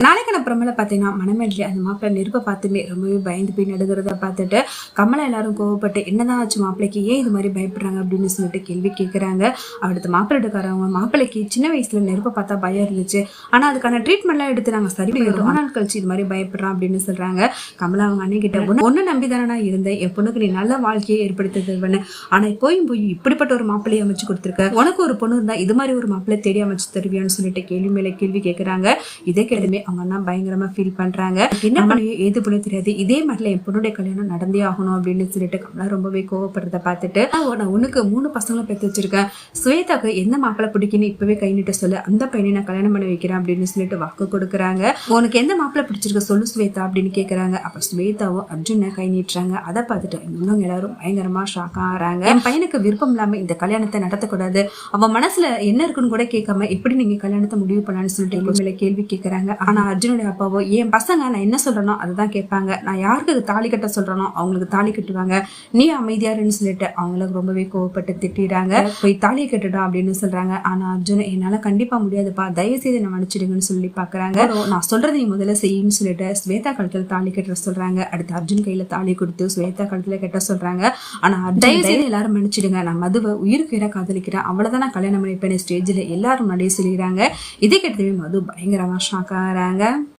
நாளைக்கான அப்புறமேல பார்த்தீங்கன்னா மணமேடல அந்த மாப்பிள்ளை நெருப்பை பார்த்துமே ரொம்பவே பயந்து போய் நடுகிறத பார்த்துட்டு கமலா எல்லாரும் கோவப்பட்டு என்னதான் ஆச்சு மாப்பிள்ளைக்கு ஏன் இது மாதிரி பயப்படுறாங்க அப்படின்னு சொல்லிட்டு கேள்வி கேட்குறாங்க. அடுத்த மாப்பிள்ளைக்காரவங்க மாப்பிள்ளைக்கு சின்ன வயசுல நெருப்பை பார்த்தா பயம் இருந்துச்சு, ஆனால் அதுக்கான ட்ரீட்மெண்ட்லாம் எடுத்து நாங்கள் சரி ரொம்ப நாள் கழிச்சு இது மாதிரி பயப்படுறான் அப்படின்னு சொல்றாங்க. கமலா அவங்க அன்னைக்கிட்ட ஒன்று நம்பிதானே நான் இருந்தேன், என் பொண்ணுக்கு நீ நல்ல வாழ்க்கையை ஏற்படுத்தி தருவேன்னு, ஆனால் போய் இப்படிப்பட்ட ஒரு மாப்பிள்ளையை அமைச்சு கொடுத்துருக்க, உனக்கு ஒரு பொண்ணு இருந்தா இது மாதிரி ஒரு மாப்பிள்ளை தேடி அமைச்சு தருவியான்னு சொல்லிட்டு கேள்வி மேலே கேள்வி கேட்குறாங்க. இதே கேள்வி அவங்க அண்ணா பயங்கரமா ஃபீல் பண்றாங்க. என்ன பண்ணியோ ஏது பண்ண தெரியாது, இதே மாதிரில என் பொண்ணுடைய கல்யாணம் நடந்தே ஆகணும் அப்படின்னு சொல்லிட்டு கமலா ரொம்பவே கோவப்படுறத பார்த்துட்டு நான் உனக்கு 3 பசங்களும் பெற்று வச்சிருக்கேன், ஸ்வேதாக்கு எந்த மாப்பிள்ளை பிடிக்குன்னு இப்பவே கை நீட்ட சொல்லு, அந்த பையனை நான் கல்யாணம் பண்ணி வைக்கிறேன் அப்படின்னு சொல்லிட்டு வாக்கு கொடுக்குறாங்க. உனக்கு எந்த மாப்பிள்ளை பிடிச்சிருக்க சொல்லு ஸ்வேதா அப்படின்னு கேட்கறாங்க. அப்ப ஸ்வேதாவும் அர்ஜுனை கை நீட்டுறாங்க. அதை பார்த்துட்டு இன்னும் எல்லாரும் பயங்கரமா ஷாக் ஆகிறாங்க. என் பையனுக்கு விருப்பம் இல்லாம இந்த கல்யாணத்தை நடத்தக்கூடாது, அவன் மனசுல என்ன இருக்குன்னு கூட கேட்காம எப்படி நீங்க கல்யாணத்தை முடிவு பண்ணலான்னு சொல்லிட்டு கேள்வி கேட்கறாங்க. ஆனா அர்ஜுனுடைய அப்பாவோ என் பசங்க நான் என்ன சொல்றேனோ அதுதான் கேட்பாங்க, நான் யாருக்கு தாலி கட்ட சொல்றேனோ அவங்களுக்கு தாலி கட்டுவாங்க, நீ அமைதியாருன்னு சொல்லிட்டு அவங்களுக்கு ரொம்பவே கோவப்பட்டு திட்டிடுறாங்க. போய் தாலியை கட்டுடா அப்படின்னு சொல்றாங்க. ஆனா அர்ஜுன் என்னால கண்டிப்பா முடியாதுப்பா, தயவு செய்து என்ன மன்னிச்சிடுங்கன்னு சொல்லி பாக்குறாங்க. நான் சொல்றது நீ முதல்ல செய்யுன்னு சொல்லிட்டு ஸ்வேதா கழுத்துல தாலி கட்ட சொல்றாங்க. அடுத்து அர்ஜுன் கையில தாலி கொடுத்து ஸ்வேதா கழுத்துல கட்ட சொல்றாங்க. ஆனா தயவு செய்து எல்லாரும் மன்னிச்சிடுங்க, நான் மதுவை உயிருக்கு உயிரா காதலிக்கிறேன், அவ்வளவுதான் நான் கல்யாணம் பண்ணிப்பேன் ஸ்டேஜ்ல எல்லாரும் முன்னாடியே சொல்லிடுறாங்க. இதை கேட்டதுமே மது பயங்கரமா ஷாக் ஆகிறாங்க.